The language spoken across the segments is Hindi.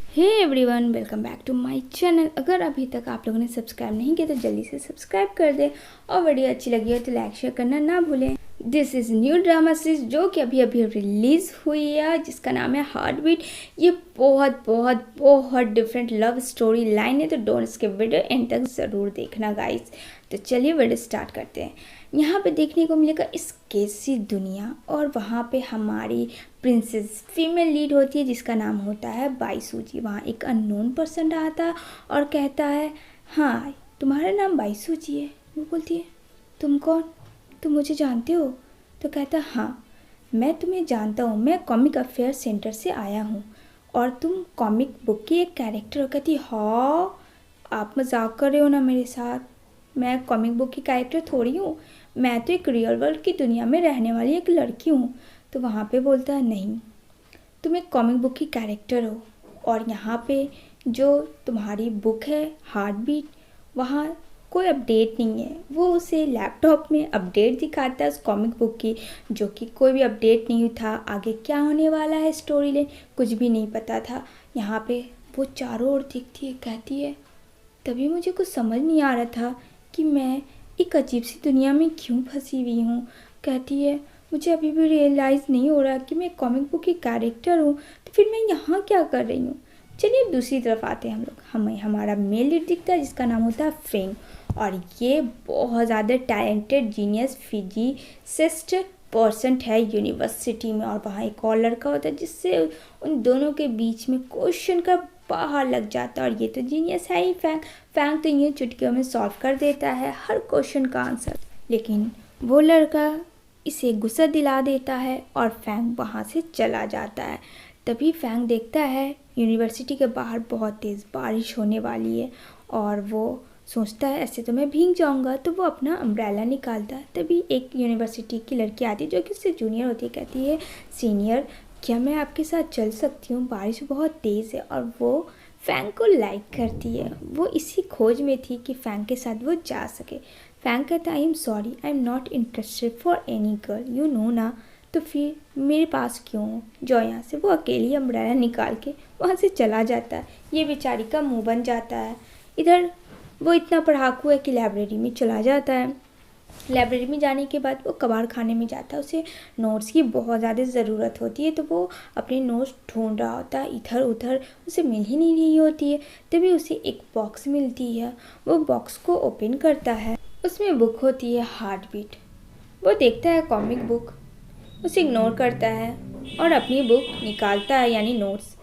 Hey everyone, welcome back to my channel. अगर अभी तक आप लोगों ने सब्सक्राइब नहीं किया तो जल्दी से सब्सक्राइब कर दें और वीडियो अच्छी लगी हो तो लाइक शेयर करना ना भूलें। This is new drama series जो कि अभी अभी रिलीज़ हुई है, जिसका नाम है हार्ट बीट। ये बहुत बहुत बहुत डिफरेंट लव स्टोरी लाइन है, तो डोंट स्किप वीडियो एंड तक ज़रूर देखना गाइस। तो चलिए वीडियो स्टार्ट करते हैं। यहाँ पे देखने को मिलेगा इस कैसी दुनिया, और वहाँ पे हमारी प्रिंसेस फीमेल लीड होती है जिसका नाम होता है बाईसूजी। वहाँ एक अननोन पर्सन आता है और कहता है, हाँ तुम्हारा नाम बाईसूजी है। वो बोलती है, तुम कौन, तुम मुझे जानते हो? तो कहता है, हाँ मैं तुम्हें जानता हूँ, मैं कॉमिक अफेयर सेंटर से आया हूँ और तुम कॉमिक बुक की एक कैरेक्टर हो। कहती, हाँ आप मजाक कर रहे हो ना मेरे साथ, मैं कॉमिक बुक की कैरेक्टर थोड़ी हूँ, मैं तो एक रियल वर्ल्ड की दुनिया में रहने वाली एक लड़की हूँ। तो वहाँ पे बोलता है, नहीं तुम एक कॉमिक बुक की कैरेक्टर हो, और यहाँ पे जो तुम्हारी बुक है हार्ट बीट, वहाँ कोई अपडेट नहीं है। वो उसे लैपटॉप में अपडेट दिखाता है उस कॉमिक बुक की, जो कि कोई भी अपडेट नहीं था। आगे क्या होने वाला है स्टोरी लाइन कुछ भी नहीं पता था। यहाँ पे वो चारों ओर देखती है, कहती है, तभी मुझे कुछ समझ नहीं आ रहा था कि मैं एक अजीब सी दुनिया में क्यों फंसी हुई हूँ। कहती है, मुझे अभी भी रियलाइज़ नहीं हो रहा कि मैं कॉमिक बुक की कैरेक्टर हूँ, तो फिर मैं यहाँ क्या कर रही हूँ। चलिए अब दूसरी तरफ आते हैं हम लोग। हमें हमारा मेल लीड दिखता है जिसका नाम होता है फ्रेंक, और ये बहुत ज़्यादा टैलेंटेड जीनियस फिजिसिस्ट पर्सन है यूनिवर्सिटी में। और वहाँ एक और लड़का होता है जिससे उन दोनों के बीच में क्वेश्चन का बाहर लग जाता है। और ये तो जीनियस है ही फैंग। फैंग तो यूँ चुटकियों में सॉल्व कर देता है हर क्वेश्चन का आंसर, लेकिन वो लड़का इसे गुस्सा दिला देता है और फैंग वहाँ से चला जाता है। तभी फैंग देखता है यूनिवर्सिटी के बाहर बहुत तेज़ बारिश होने वाली है, और वो सोचता है ऐसे तो मैं भीग जाऊंगा। तो वो अपना अम्ब्रेला निकालता है। तभी एक यूनिवर्सिटी की लड़की आती है जो कि उससे जूनियर होती है। कहती है, सीनियर क्या मैं आपके साथ चल सकती हूँ, बारिश बहुत तेज़ है। और वो फैंग को लाइक करती है। वो इसी खोज में थी कि फैंग के साथ वो जा सके। फैंग कहता है, I am sorry, I am not interested for any girl, you know ना। तो फिर मेरे पास क्यों हो, जो यहाँ से। वो अकेली अम्ब्रेला निकाल के वहाँ से चला जाता है। ये बेचारी का मुंह बन जाता है। इधर वो इतना पढ़ाकू है कि लाइब्रेरी में चला जाता है। लाइब्रेरी में जाने के बाद वो कबाड़ खाने में जाता है। उसे नोट्स की बहुत ज़्यादा ज़रूरत होती है, तो वो अपने नोट्स ढूंढ रहा होता है इधर उधर, उसे मिल ही नहीं रही होती है। तभी उसे एक बॉक्स मिलती है। वो बॉक्स को ओपन करता है, उसमें बुक होती है हार्ट बीट। वो देखता है कॉमिक बुक, उसे इग्नोर करता है और अपनी बुक निकालता है यानी नोट्स।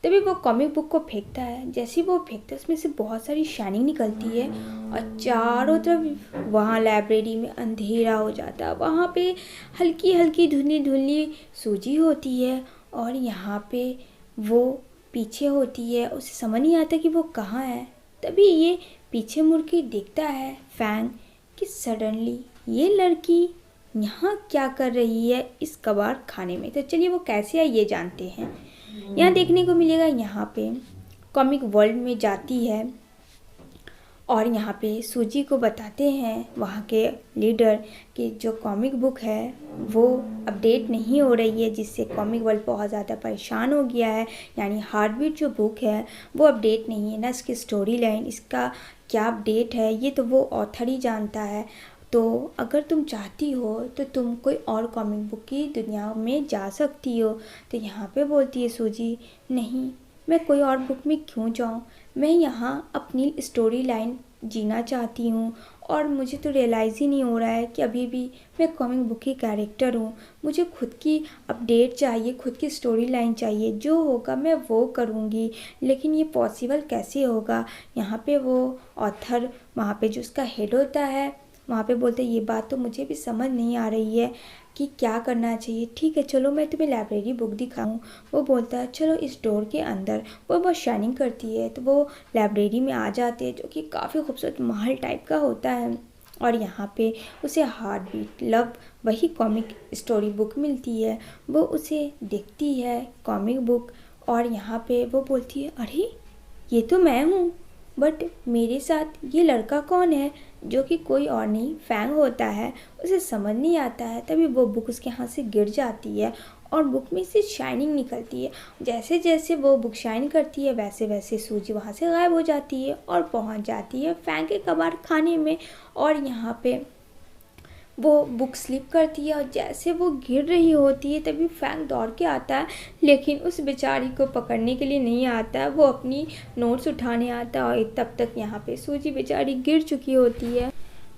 तभी वो कॉमिक बुक को फेंकता है। जैसे ही वो फेंकता है उसमें से बहुत सारी शाइनिंग निकलती है और चारों तरफ वहाँ लाइब्रेरी में अंधेरा हो जाता है। वहाँ पे हल्की हल्की धुंधली धुंधली सूजी होती है, और यहाँ पे वो पीछे होती है। उसे समझ नहीं आता कि वो कहाँ है। तभी ये पीछे मुड़ के देखता है फैंग कि सडनली ये लड़की यहाँ क्या कर रही है इस कबाड़ खाने में। तो चलिए वो कैसे है ये जानते हैं। यहाँ देखने को मिलेगा, यहाँ पे कॉमिक वर्ल्ड में जाती है और यहाँ पे सूजी को बताते हैं वहाँ के लीडर कि जो कॉमिक बुक है वो अपडेट नहीं हो रही है, जिससे कॉमिक वर्ल्ड बहुत ज़्यादा परेशान हो गया है। यानी हार्ट बीट जो बुक है वो अपडेट नहीं है ना, इसकी स्टोरी लाइन, इसका क्या अपडेट है ये तो वो ऑथर ही जानता है। तो अगर तुम चाहती हो तो तुम कोई और कॉमिक बुक की दुनिया में जा सकती हो। तो यहाँ पे बोलती है सूजी, नहीं मैं कोई और बुक में क्यों जाऊँ, मैं यहाँ अपनी स्टोरी लाइन जीना चाहती हूँ। और मुझे तो रियलाइज़ ही नहीं हो रहा है कि अभी भी मैं कॉमिक बुक की कैरेक्टर हूँ। मुझे खुद की अपडेट चाहिए, खुद की स्टोरी लाइन चाहिए, जो होगा मैं वो करूँगी। लेकिन ये पॉसिबल कैसे होगा। यहाँ पे वो ऑथर, वहाँ पे जो उसका हेड होता है, वहाँ पे बोलते ये बात तो मुझे भी समझ नहीं आ रही है कि क्या करना चाहिए। ठीक है चलो मैं तुम्हें लाइब्रेरी बुक दिखाऊं। वो बोलता है चलो इस डोर के अंदर। वो बहुत शाइनिंग करती है तो वो लाइब्रेरी में आ जाते हैं, जो कि काफ़ी खूबसूरत महल टाइप का होता है। और यहाँ पे उसे हार्ट बीट लव वही कॉमिक स्टोरी बुक मिलती है। वो उसे देखती है कॉमिक बुक, और यहाँ पे वो बोलती है, अरे ये तो मैं हूँ, बट मेरे साथ ये लड़का कौन है, जो कि कोई और नहीं फैंग होता है। उसे समझ नहीं आता है। तभी वो बुक उसके हाथ से गिर जाती है और बुक में से शाइनिंग निकलती है। जैसे जैसे वो बुक शाइन करती है वैसे वैसे सूजी वहाँ से गायब हो जाती है और पहुँच जाती है फैंग के कबाड़ खाने में। और यहाँ पे वो बुक स्लिप करती है और जैसे वो गिर रही होती है तभी फैंग दौड़ के आता है, लेकिन उस बेचारी को पकड़ने के लिए नहीं आता है, वो अपनी नोट्स उठाने आता है। और तब तक यहाँ पे सूजी बेचारी गिर चुकी होती है।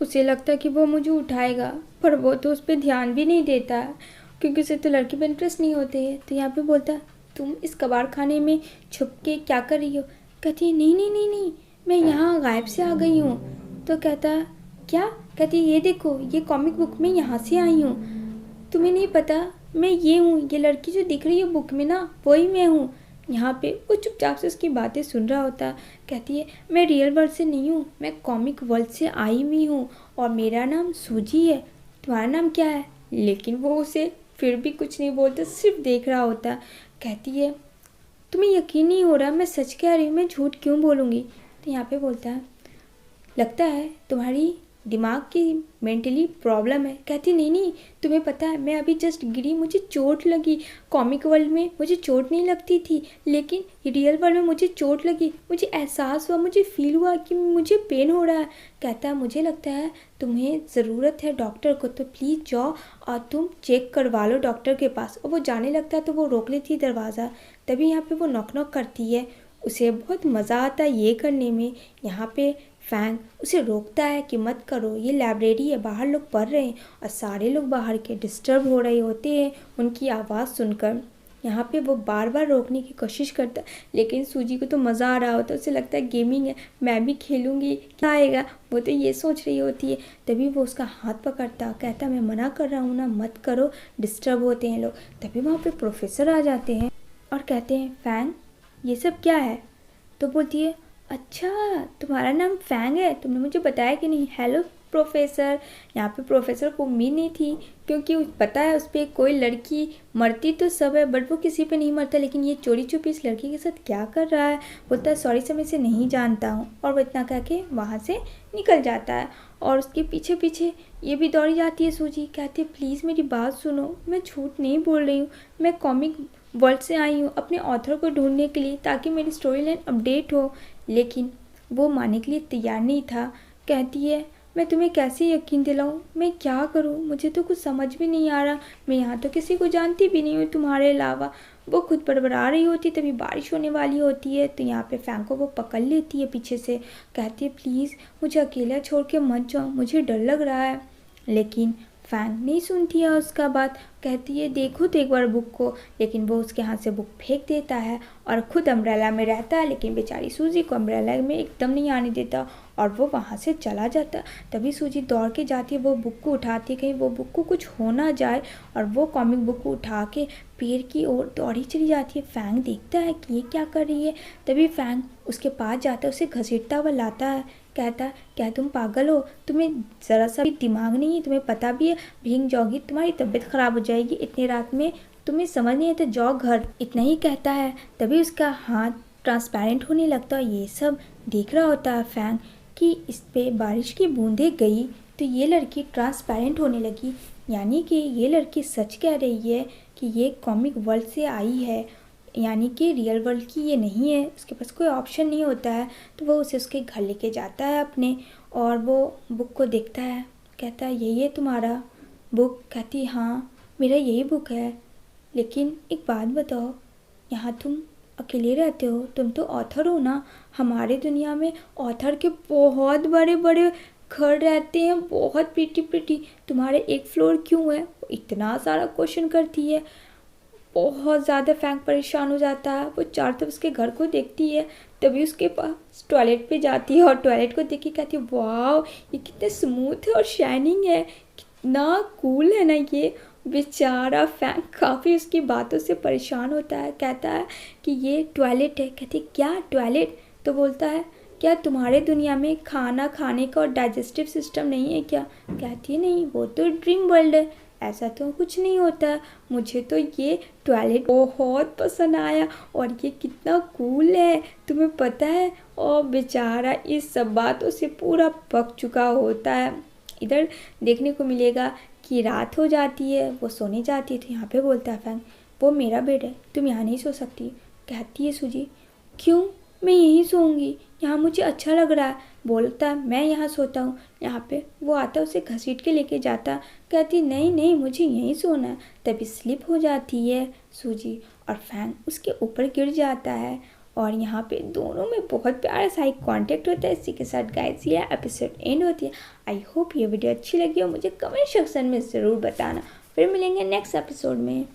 उसे लगता है कि वो मुझे उठाएगा, पर वो तो उस पर ध्यान भी नहीं देता है क्योंकि उसे तो लड़की पे इंटरेस्ट नहीं होते है। तो यहाँ पे बोलता है, तुम इस कबाड़ खाने में छुप के क्या कर रही हो? कहती है, नहीं नहीं नहीं नहीं, मैं यहाँ गायब से आ गई हूँ। तो कहता है, क्या? कहती है, ये देखो, ये कॉमिक बुक में यहाँ से आई हूँ। तुम्हें नहीं पता मैं ये हूँ, ये लड़की जो दिख रही है बुक में ना, वही मैं हूँ। यहाँ पे वो चुपचाप से उसकी बातें सुन रहा होता है। कहती है, मैं रियल वर्ल्ड से नहीं हूँ, मैं कॉमिक वर्ल्ड से आई हुई हूँ और मेरा नाम सूजी है। तुम्हारा नाम क्या है? लेकिन वो उसे फिर भी कुछ नहीं बोलता, सिर्फ देख रहा होता है। कहती है, तुम्हें यकीन नहीं हो रहा, मैं सच कह रही हूँ, मैं झूठ क्यों बोलूँगी? तो यहाँ पे बोलता है, लगता है तुम्हारी दिमाग की मेंटली प्रॉब्लम है। कहती, नहीं नहीं, तुम्हें पता है मैं अभी जस्ट गिरी, मुझे चोट लगी। कॉमिक वर्ल्ड में मुझे चोट नहीं लगती थी, लेकिन रियल वर्ल्ड में मुझे चोट लगी। मुझे एहसास हुआ, मुझे फील हुआ कि मुझे पेन हो रहा है। कहता है, मुझे लगता है तुम्हें ज़रूरत है डॉक्टर को, तो प्लीज़ जाओ और तुम चेक करवा लो डॉक्टर के पास। और वो जाने लगता है तो वो रोक लेती है दरवाज़ा। तभी यहाँ पे वो नॉक नॉक करती है। उसे बहुत मज़ा आता है ये करने में। यहाँ पे फैंग उसे रोकता है कि मत करो, ये लाइब्रेरी है, बाहर लोग पढ़ रहे हैं। और सारे लोग बाहर के डिस्टर्ब हो रहे होते हैं उनकी आवाज़ सुनकर। यहाँ पे वो बार बार रोकने की कोशिश करता है, लेकिन सूजी को तो मज़ा आ रहा होता है। उसे लगता है गेमिंग है, मैं भी खेलूँगी, क्या आएगा, वो तो ये सोच रही होती है। तभी वो उसका हाथ पकड़ता, कहता मैं मना कर रहा हूँ ना, मत करो, डिस्टर्ब होते हैं लोग। तभी वहाँ पे प्रोफेसर आ जाते हैं और कहते हैं, फैंग ये सब क्या है? तो बोलती है, अच्छा तुम्हारा नाम फैंग है, तुमने मुझे बताया कि नहीं। Hello professor. यहाँ पे प्रोफेसर को उम्मीद नहीं थी क्योंकि पता है उस पर कोई लड़की मरती तो सब है बट वो किसी पे नहीं मरता, लेकिन ये चोरी छुपी इस लड़की के साथ क्या कर रहा है। बोलता है, सॉरी सर, मैं इसे नहीं जानता हूँ। और वो इतना कह के वहाँ से निकल जाता है। और उसके पीछे पीछे ये भी दौड़ी जाती है सूजी। कहती है, प्लीज़ मेरी बात सुनो, मैं झूठ नहीं बोल रही हूँ, मैं कॉमिक वर्ल्ड से आई हूँ अपने ऑथर को ढूंढने के लिए ताकि मेरी स्टोरी लाइन अपडेट हो। लेकिन वो मानने के लिए तैयार नहीं था। कहती है, मैं तुम्हें कैसे यकीन दिलाऊं, मैं क्या करूं, मुझे तो कुछ समझ भी नहीं आ रहा, मैं यहाँ तो किसी को जानती भी नहीं हूँ तुम्हारे अलावा। वो खुद बड़बड़ा रही होती, तभी बारिश होने वाली होती है। तो यहाँ पे फैंग को वो पकड़ लेती है पीछे से। कहती है, प्लीज़ मुझे अकेला छोड़ के मत जाओ, मुझे डर लग रहा है। लेकिन फैंग नहीं सुनती है उसका बात। कहती है, देखो तो एक बार बुक को। लेकिन वो उसके हाथ से बुक फेंक देता है और खुद अम्ब्रेला में रहता है, लेकिन बेचारी सूजी को अम्ब्रेला में एकदम नहीं आने देता और वो वहाँ से चला जाता। तभी सूजी दौड़ के जाती है, वो बुक को उठाती है, कहीं वो बुक को कुछ हो ना जाए। और वो कॉमिक बुक को उठा के पेड़ की ओर दौड़ी चली जाती है। फैंग देखता है कि ये क्या कर रही है। तभी फैंग उसके पास जाता है, उसे घसीटता हुआ लाता है। कहता है, क्या तुम पागल हो, तुम्हें ज़रा सा भी दिमाग नहीं है, तुम्हें पता भी है भीग जाओगी, तुम्हारी तबीयत ख़राब हो जाएगी इतनी रात में, तुम्हें समझ नहीं है तो जाओ घर। इतना ही कहता है। तभी उसका हाथ ट्रांसपेरेंट होने लगता है। ये सब देख रहा होता है फैंग कि इस पे बारिश की बूंदें गई तो ये लड़की ट्रांसपेरेंट होने लगी, यानी कि ये लड़की सच कह रही है कि ये कॉमिक वर्ल्ड से आई है, यानी कि रियल वर्ल्ड की ये नहीं है। उसके पास कोई ऑप्शन नहीं होता है। तो वो उसे उसके घर लेके जाता है अपने, और वो बुक को देखता है। कहता है, यही है तुम्हारा बुक? कहती, हाँ मेरा यही बुक है। लेकिन एक बात बताओ, यहाँ तुम अकेले रहते हो, तुम तो ऑथर हो ना। हमारे दुनिया में ऑथर के बहुत बड़े बड़े घर रहते हैं, बहुत प्रिटी प्रिटी, तुम्हारे एक फ्लोर क्यों है? इतना सारा क्वेश्चन करती है। बहुत ज़्यादा फैंग परेशान हो जाता है। वो चारों तरफ उसके घर को देखती है, तभी उसके पास टॉयलेट पे जाती है और टॉयलेट को देख के कहती है, वाह ये कितने स्मूथ है और शाइनिंग है, कितना कूल है ना ये। बेचारा फैंग काफ़ी उसकी बातों से परेशान होता है। कहता है कि ये टॉयलेट है। कहती है, क्या टॉयलेट? तो बोलता है, क्या तुम्हारे दुनिया में खाना खाने का और डाइजेस्टिव सिस्टम नहीं है क्या? कहती है, नहीं, वो तो ड्रीम वर्ल्ड है, ऐसा तो कुछ नहीं होता। मुझे तो ये टॉयलेट बहुत पसंद आया और ये कितना कूल है, तुम्हें पता है। और बेचारा इस सब बातों से पूरा पक चुका होता है। इधर देखने को मिलेगा कि रात हो जाती है, वो सोने जाती है। तो यहाँ पे बोलता है फैंग, वो मेरा बेड है, तुम यहाँ नहीं सो सकती। कहती है सूजी, क्यों, मैं यहीं सोऊंगी, यहाँ मुझे अच्छा लग रहा है। बोलता मैं यहाँ सोता हूँ यहाँ पे। वो आता उसे घसीट के लेके जाता। कहती नहीं नहीं, मुझे यहीं सोना है। तभी स्लिप हो जाती है सूजी और फैन उसके ऊपर गिर जाता है और यहाँ पे दोनों में बहुत प्यारा सा एक कॉन्टेक्ट होता है। इसी के साथ गाइस ये एपिसोड एंड होती है। आई होप ये वीडियो अच्छी लगी और मुझे कमेंट सेक्शन में ज़रूर बताना। फिर मिलेंगे नेक्स्ट एपिसोड में।